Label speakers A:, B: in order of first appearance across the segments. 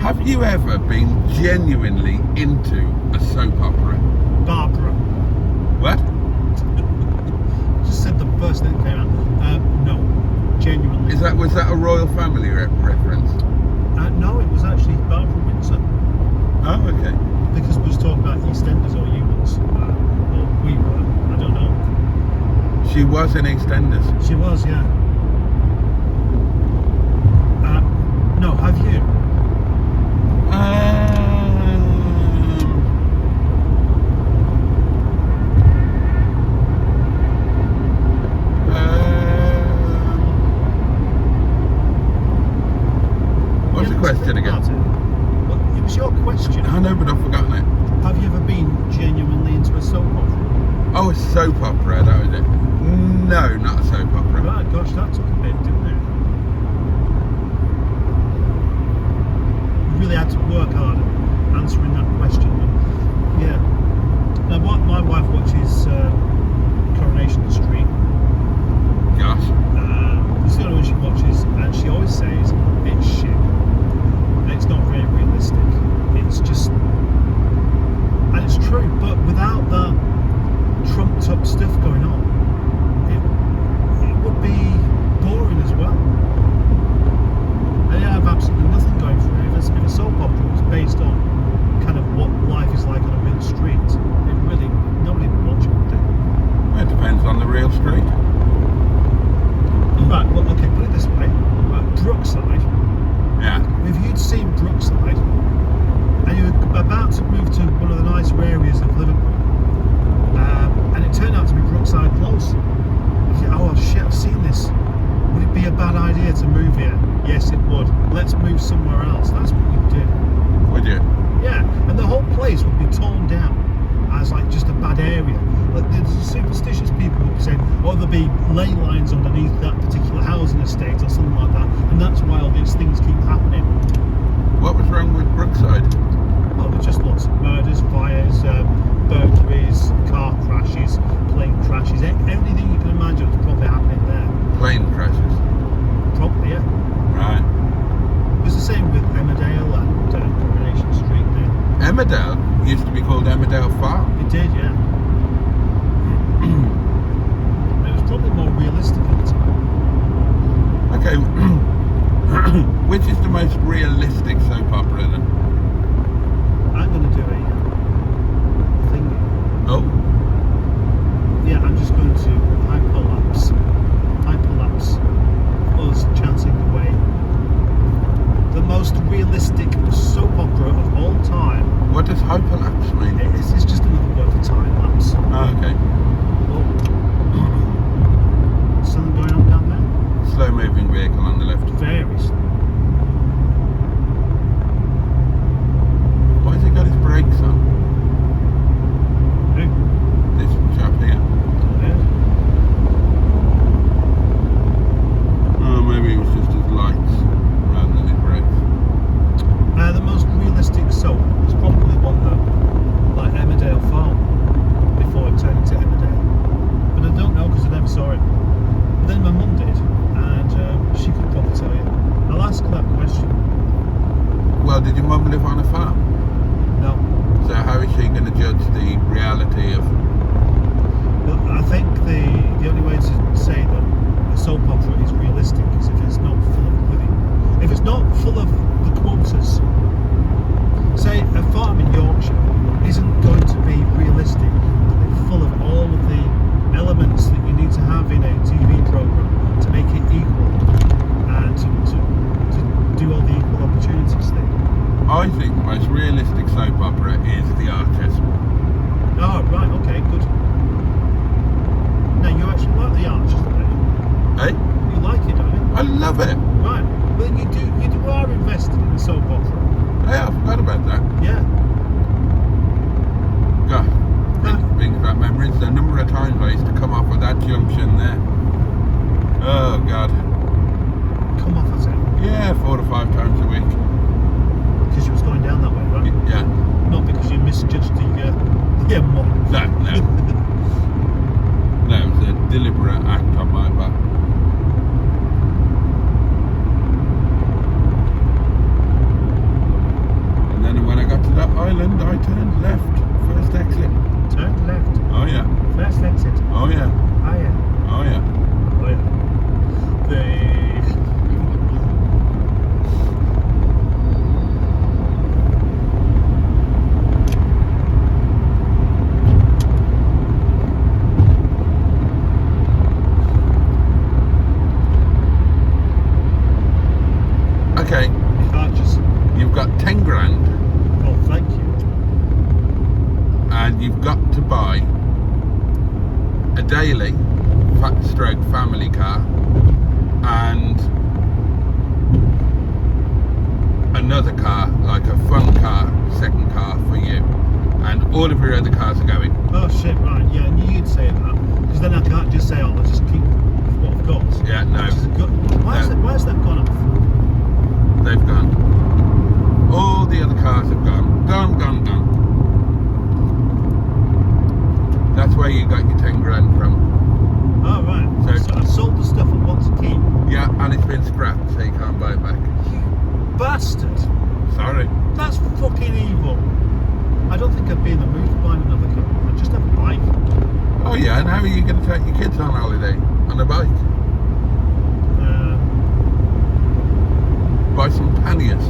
A: Have you ever been genuinely into a soap opera?
B: Barbara.
A: What?
B: Just said the first thing that came out. No, genuinely.
A: Was that a royal family reference?
B: No, it was actually Barbara Windsor.
A: Oh, okay.
B: Because we was talking about EastEnders or humans. Or we were. I don't know.
A: She was in EastEnders.
B: She was, yeah. No, have you?
A: What's the question again?
B: Well, it was your question.
A: I know, but I've forgotten it.
B: Have you ever been genuinely into a soap opera?
A: Oh, a soap opera, that was it. No, not a soap opera.
B: Right, gosh, that took a bit, didn't it? You really had to work hard at answering that question. But yeah. Now, my wife watches Coronation Street.
A: Gosh.
B: It's the only one she watches, and she always says it's shit. And it's not very realistic. It's just, and it's true. But without that trumped up stuff going on, it would be boring as well. And you have absolutely nothing going for it. If a soap opera was based on kind of what life is like on a real street, it really nobody would watch it, would they?
A: Well, it depends on the real street.
B: Right, well, okay, put it this way. Brookside.
A: Yeah.
B: If you'd seen Brookside and you were about to move to one of the nicer areas of Liverpool, and it turned out to be Brookside Close, you think, oh shit, I've seen this. Would it be a bad idea to move here? Yes, it would. Let's move somewhere else. That's what you did.
A: Would you?
B: Yeah, and the whole place would be torn down as like just a bad area. Like the superstitious people would be saying, oh, there'll be ley lines underneath that particular housing estate or something like that, and that's why all these things keep happening.
A: What was wrong with Brookside?
B: Well, there's just lots of murders, fires, burglaries, car crashes, plane crashes, anything you can imagine is probably happening there.
A: Plane crashes.
B: Probably, yeah.
A: Right.
B: It was the same with Emmerdale and Coronation Street there.
A: Emmerdale used to be called Emmerdale Farm.
B: It did, yeah. It was probably more realistic at the time.
A: Okay. Which is the most realistic soap opera then?
B: I'm going to do a thing.
A: Oh.
B: Yeah, I'm just going to hyperlapse us chanting away. The most realistic soap opera of all time.
A: What does hyperlapse mean?
B: It's just another word for time lapse.
A: Oh, okay.
B: Something going on down there?
A: Slow moving vehicle on the left.
B: Very slow.
A: Why has he got his brakes on?
B: Who?
A: This chap here.
B: Yeah.
A: Oh, maybe it was just his lights rather than his brakes.
B: The most realistic soap was probably one that, like Emmerdale Farm, before it turned into Emmerdale. But I don't know because I never saw it. But then my mum did, and she could probably tell you. I'll ask her that question.
A: Well, did your mum live on a farm?
B: No.
A: So how is she going to judge the reality of...
B: Well, I think the only way to say that a soap opera is realistic is if it's not full of living. If it's not full of the quotas. Say a farm in Yorkshire isn't going to be realistic, full of all of the elements that you need to have in a TV programme to make it equal and to do all the equal opportunities thing.
A: I think the most realistic soap opera is The Artist.
B: Oh, right, okay, good. Now, you actually like The Artist, don't you?
A: Eh?
B: You like it, don't you?
A: I love it.
B: Right. Well, you are invested in the soap opera.
A: Yeah, I forgot about that.
B: Yeah.
A: God, thinking about memories, the number of times I used to come off of that junction there. Oh, God.
B: Come off as it.
A: Yeah, 4 to 5 times a week.
B: Because you was going down that way, right?
A: Yeah.
B: Not because you misjudged the M1.
A: No. No, it was a deliberate act on my part. Turn left. First exit.
B: Turn left.
A: Oh yeah.
B: First exit.
A: Oh yeah.
B: Oh yeah.
A: Oh yeah.
B: Oh yeah.
A: Okay.
B: You can't just.
A: You've got 10 grand,
B: Oh, thank you.
A: and you've got to buy a daily stroke family car and another car, like a fun car, second car for you, and all of your other cars are going.
B: Oh shit! Right. Yeah, I knew you'd say that because then I can't just say, "Oh, I'll just keep what I've got."
A: Yeah, no.
B: Which is a good. Why has that gone off?
A: They've gone. All the other cars have gone. Gone. That's where you got your 10 grand from.
B: Oh right.
A: So-
B: So I sold the stuff I want to keep.
A: Yeah, and it's been scrapped, so you can't buy it back.
B: You bastard!
A: Sorry.
B: That's fucking evil. I don't think I'd be in the mood for buying another car. I just have a bike.
A: Oh yeah, and how are you going to take your kids on holiday? On a bike? Buy some panniers.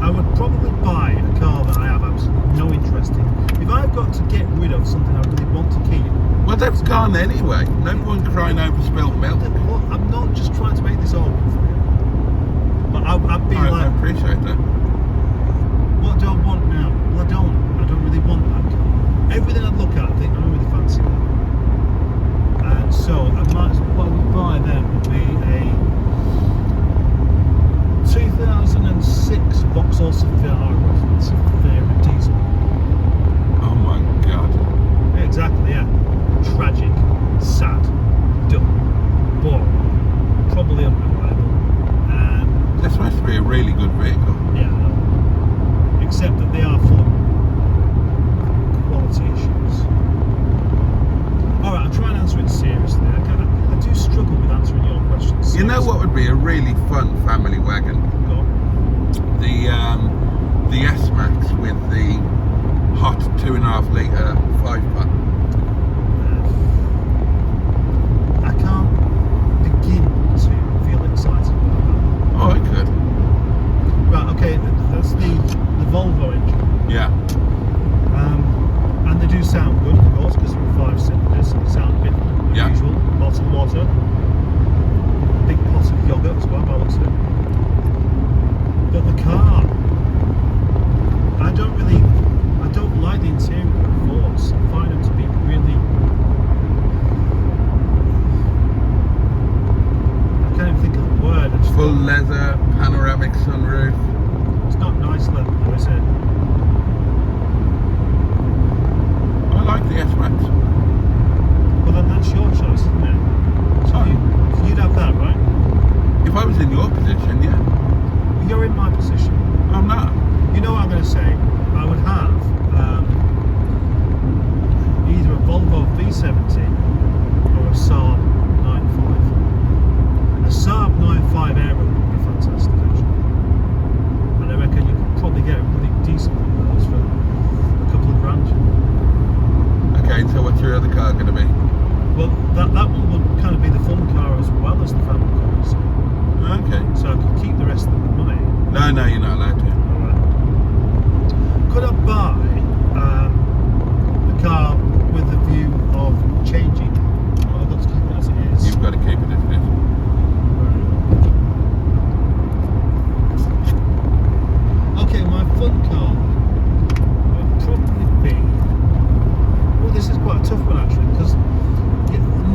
B: I would probably buy a car that I have absolutely no interest in. If I've got to get rid of something I really want to keep,
A: Well, that's gone anyway. No point crying over spilt milk.
B: well, I'm not just trying to make this awkward for you. But I'd be
A: I
B: like,
A: appreciate that.
B: what do I want now? Well, I don't really want that car. Everything I'd look at, I think, I don't really fancy that. And so, what I would buy then would be a 2006 Vauxhall Safari diesel.
A: Oh my god.
B: Exactly, yeah. Tragic, sad, dumb, boring, probably unreliable, and
A: This must be a really good vehicle.
B: yeah, I know. Except that they are full of quality issues. Alright, I'll try and answer it seriously. I do struggle with answering your questions.
A: You know what would be a really fun family wagon?
B: Go on.
A: The S-Max with the hot 2.5 litre 5-pack.
B: I can't begin to feel excited about that.
A: Oh, I could.
B: Right, okay, that's the Volvo engine.
A: Yeah.
B: And they do sound good, of course, because they're 5 cylinders, so they sound a bit
A: Yeah.
B: unusual. Lots of water. Big pot of yogurt as well, by the looks of it. But the car, I don't like the interior of the Fords. I find them to be really, I can't even think of the word. I just
A: Full
B: don't-
A: leather, panoramic sunroof.
B: It's not nice leather though, is it?
A: I like the S-Max.
B: Well then that's your choice, isn't it? So
A: Oh.
B: you'd have that, right?
A: If I was in your position, yeah.
B: You're in my position.
A: I'm not.
B: You know what I'm going to say? I would have either a Volvo V70 or a Saab 95. A Saab 95 Aero would be fantastic, actually. And I reckon you could probably get a really decent one of those for a couple of grand.
A: Okay, so what's your other car going to be?
B: Well, that one would kind of be the fun car as well as the family car.
A: Okay.
B: So I could keep the rest of the money.
A: No, you're not allowed to.
B: Alright. Could I buy a car with the view of changing? Or I've got to keep it as it is?
A: You've got to keep it as it is.
B: Okay, my fun car would probably be. Well, this is quite a tough one actually, because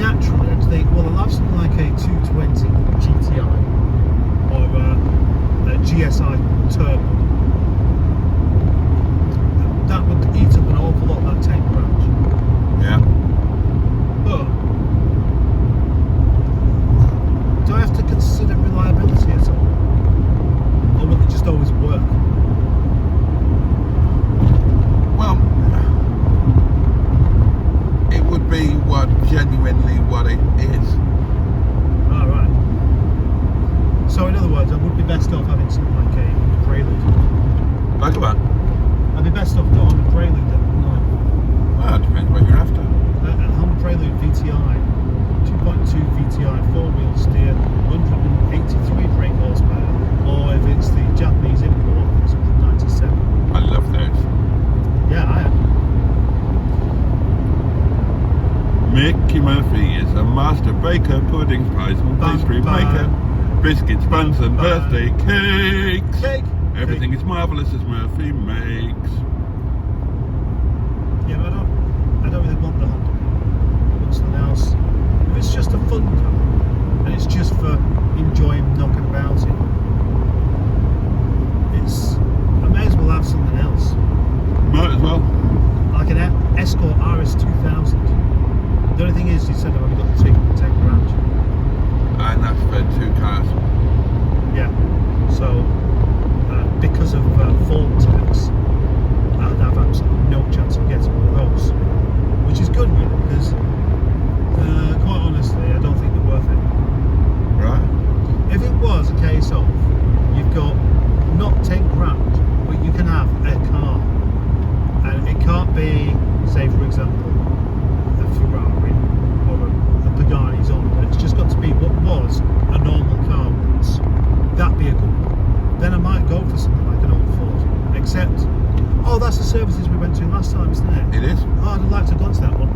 B: naturally I'd think, well, I'll have something like a 220 GTI or a GSI Turbo. That would eat up an awful lot of that 10 grand.
A: Yeah.
B: But do I have to consider reliability at all? Or will it just always work?
A: Well, it would be genuinely what it is.
B: Alright. So in other words, I would be best off having something like a Prelude.
A: Like what?
B: I'd be best off on a Prelude
A: master baker, puddings, pies and
B: Bam,
A: pastry
B: bam.
A: maker, biscuits, buns and
B: Bam.
A: birthday cakes.
B: Cake.
A: Everything is marvellous as Murphy makes.
B: Yeah, but I don't really want the Honda. I want something else. If it's just a fun car and it's just for enjoying knocking about it, I may as well have something else.
A: Might as well.
B: Like an Escort RS 2000. The only thing is, you said I've only got the 10 grand.
A: And that's for 2 cars.
B: Yeah. So, because of Ford tax, I'd have absolutely no chance of getting one of those. Which is good, really, because quite honestly, I don't think they're worth it.
A: Right?
B: If it was a case of you've got not 10 grand, but you can have a car, and it can't be, say for example, a Ferrari or a Pagani's Honda. It's just got to be what was a normal car once. That'd be a good one. Then I might go for something like an old Ford. Except, oh, that's the services we went to last time, isn't it?
A: It is.
B: Oh, I'd like to go to that one.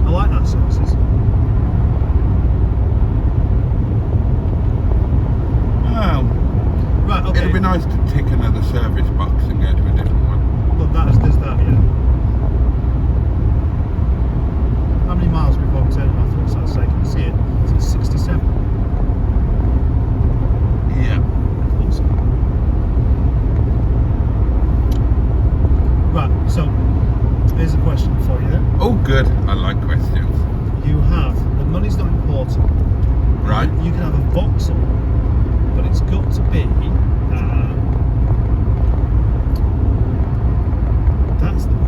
B: I like that services.
A: Well,
B: Right, okay.
A: it'd be nice to tick another service box and go to a different one.
B: Well, there's that, yeah. How many miles before we turn it off? Looks like, can you see it? It's 67.
A: Yeah.
B: Close. Right, so here's a question for you then.
A: Oh, good. I like questions.
B: You have, the money's not important.
A: Right?
B: You can have a Vauxhall, but it's got to be.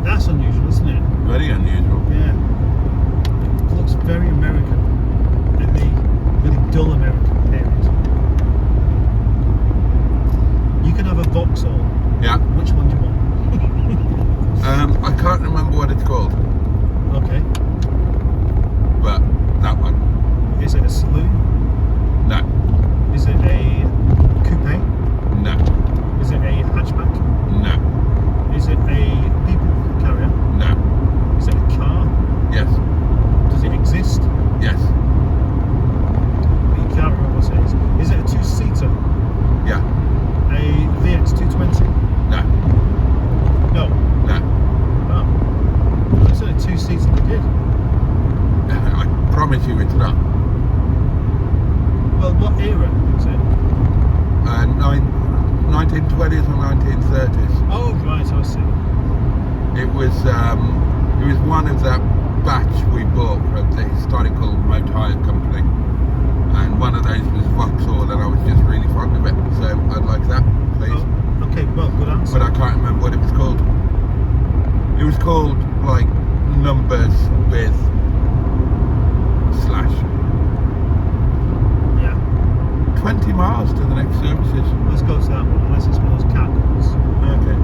B: That's unusual, isn't it?
A: Very unusual.
B: Yeah. It looks very American in the really dull American period. You can have a Vauxhall.
A: Yeah.
B: Which one do you want?
A: I can't remember what it's called,
B: Okay.
A: but that one.
B: Is it a saloon?
A: No.
B: Is it a coupe?
A: No.
B: Is it a hatchback?
A: No.
B: Is it a people carrier?
A: No.
B: Is it a car?
A: Yes.
B: Does it exist?
A: Yes.
B: You can't remember what it is. Is it a two-seater?
A: Yeah.
B: A VX220?
A: No.
B: No.
A: No.
B: Oh. It's only a two-seater they did.
A: I promise you it's not.
B: Well, what era is it?
A: 1920s or 1930s.
B: Oh, right, I see.
A: It was one of that batch we bought from the historical motor hire company, and one of those was Vauxhall, and I was just really fond of it. So I'd like that, please.
B: Oh, okay, well, good answer.
A: But I can't remember what it was called. It was called like numbers with slash.
B: Yeah.
A: 20 miles to the next services.
B: Let's go to that one, unless it's one of those cat calls.
A: Okay.